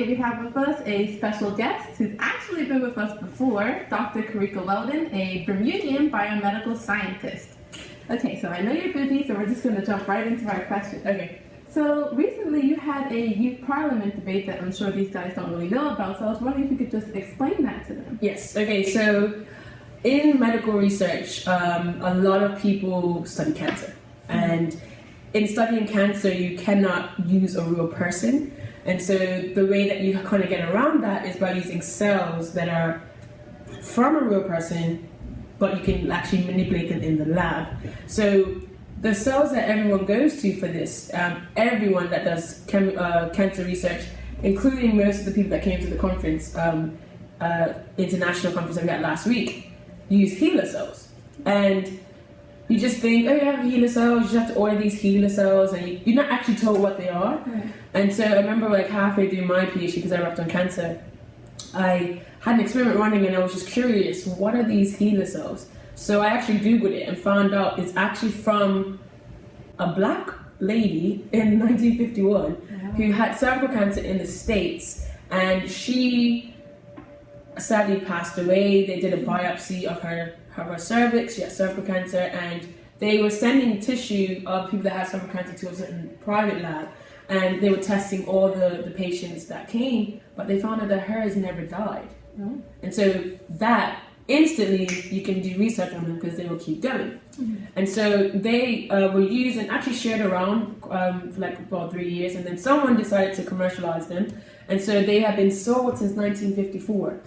today we have with us a special guest who's actually been with us before, Dr. Carika Weldon, a Bermudian biomedical scientist. Okay, so I know you're busy, so we're just going to jump right into our questions. Okay, so recently you had a youth parliament debate that I'm sure these guys don't really know about, so I was wondering if you could just explain that to them. Yes, okay, so in medical research, a lot of people study cancer. And in studying cancer, you cannot use a real person. And so the way that you kind of get around that is by using cells that are from a real person, but you can actually manipulate them in the lab. So the cells that everyone goes to for this, everyone that does cancer research, including most of the people that came to the conference, international conference that we had last week, use HeLa cells. And you just think, oh, you have HeLa cells, you just have to order these HeLa cells, and you're not actually told what they are. Right. And so I remember like halfway through my PhD, because I worked on cancer, I had an experiment running and I was just curious, what are these HeLa cells? So I actually Googled it and found out it's actually from a black lady in 1951 who had cervical cancer in the States, and she sadly passed away. They did a biopsy of her cervix. She had cervical cancer, and they were sending tissue of people that had cervical cancer to a certain private lab, and they were testing all the patients that came, but they found out that hers never died. Oh. And so that instantly you can do research on them because they will keep going. Mm-hmm. And so they were used and actually shared around for like about 3 years, and then someone decided to commercialize them, and so they have been sold since 1954.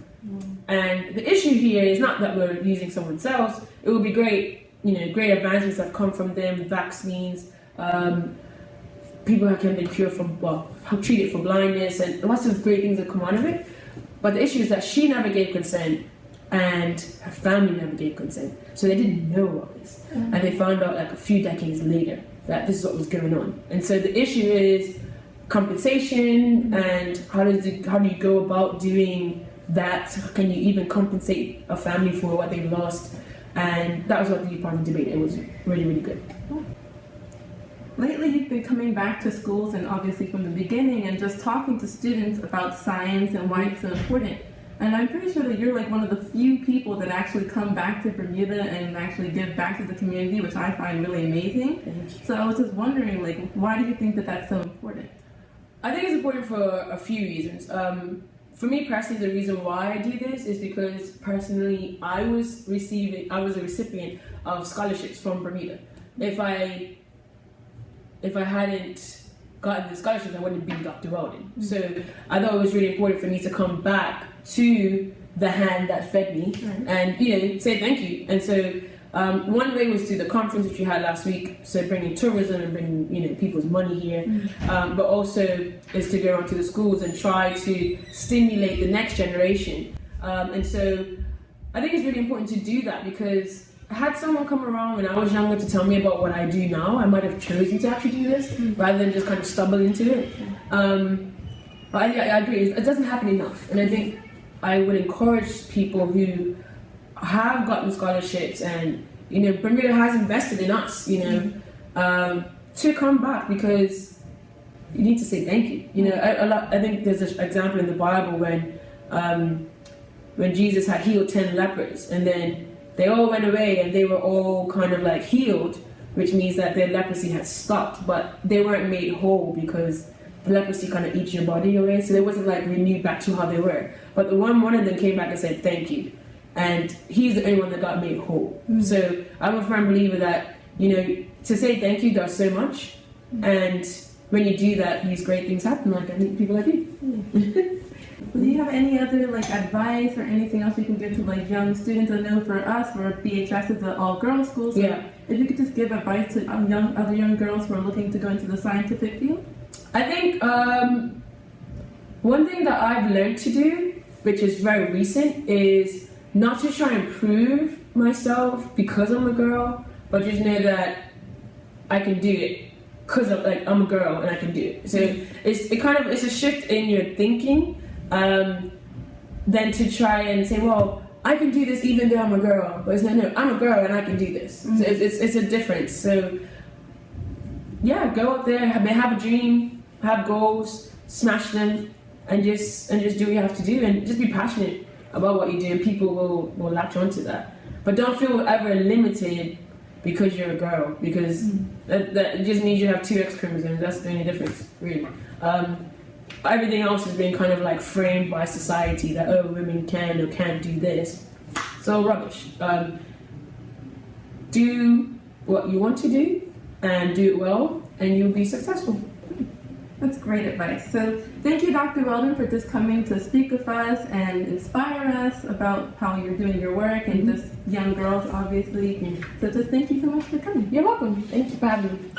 And the issue here is not that we're using someone's cells. It would be great, great advancements that come from them, vaccines, people who can be cured from, treated for blindness, and lots of great things that come out of it. But the issue is that she never gave consent, and her family never gave consent. So they didn't know about this. Mm-hmm. And they found out like a few decades later that this is what was going on. And so the issue is compensation, and how do you go about doing that? Can you even compensate a family for what they lost? And that was what the parliament debate. It was really, really good. Lately, you've been coming back to schools, and obviously from the beginning, and just talking to students about science and why it's so important. And I'm pretty sure that you're like one of the few people that actually come back to Bermuda and actually give back to the community, which I find really amazing. So I was just wondering, like, why do you think that that's so important? I think it's important for a few reasons. For me personally, the reason why I do this is because personally I was a recipient of scholarships from Bermuda. If I hadn't gotten the scholarships, I wouldn't have been Dr. Weldon. Mm-hmm. So I thought it was really important for me to come back to the hand that fed me, and say thank you. And so one way was through the conference which we had last week, so bringing tourism and bringing people's money here, but also is to go around to the schools and try to stimulate the next generation. And so I think it's really important to do that, because had someone come around when I was younger to tell me about what I do now, I might have chosen to actually do this rather than just kind of stumble into it. But I agree, it doesn't happen enough, and I think I would encourage people who have gotten scholarships, and Bermuda has invested in us, to come back, because you need to say thank you. I think there's an example in the Bible when Jesus had healed 10 lepers, and then they all went away and they were all kind of like healed, which means that their leprosy had stopped, but they weren't made whole because the leprosy kind of eats your body away, so they wasn't like renewed back to how they were. But the one of them came back and said thank you, and he's the only one that got made whole. So I'm a firm believer that to say thank you does so much, and when you do that, these great things happen. Like I think people like you. Do you have any other advice or anything else you can give to young students? I know for us, for BHS, it's an all-girls school, so if you could just give advice to other young girls who are looking to go into the scientific field? I think one thing that I've learned to do, which is very recent, is not to try and prove myself because I'm a girl, but just know that I can do it because I'm a girl and I can do it. So it's a shift in your thinking. Than to try and say, well, I can do this even though I'm a girl. But it's no, I'm a girl and I can do this. So it's a difference. So yeah, go out there, have a dream, have goals, smash them, and just do what you have to do, and just be passionate about what you do, and people will latch onto that. But don't feel ever limited because you're a girl, because that just means you have two X chromosomes. That's the only difference, really. Everything else has been kind of like framed by society that, oh, women can or can't do this. So rubbish. Do what you want to do and do it well, and you'll be successful. That's great advice. So thank you, Dr. Weldon, for just coming to speak with us and inspire us about how you're doing your work and just young girls, obviously. So just thank you so much for coming. You're welcome. Thank you for having me.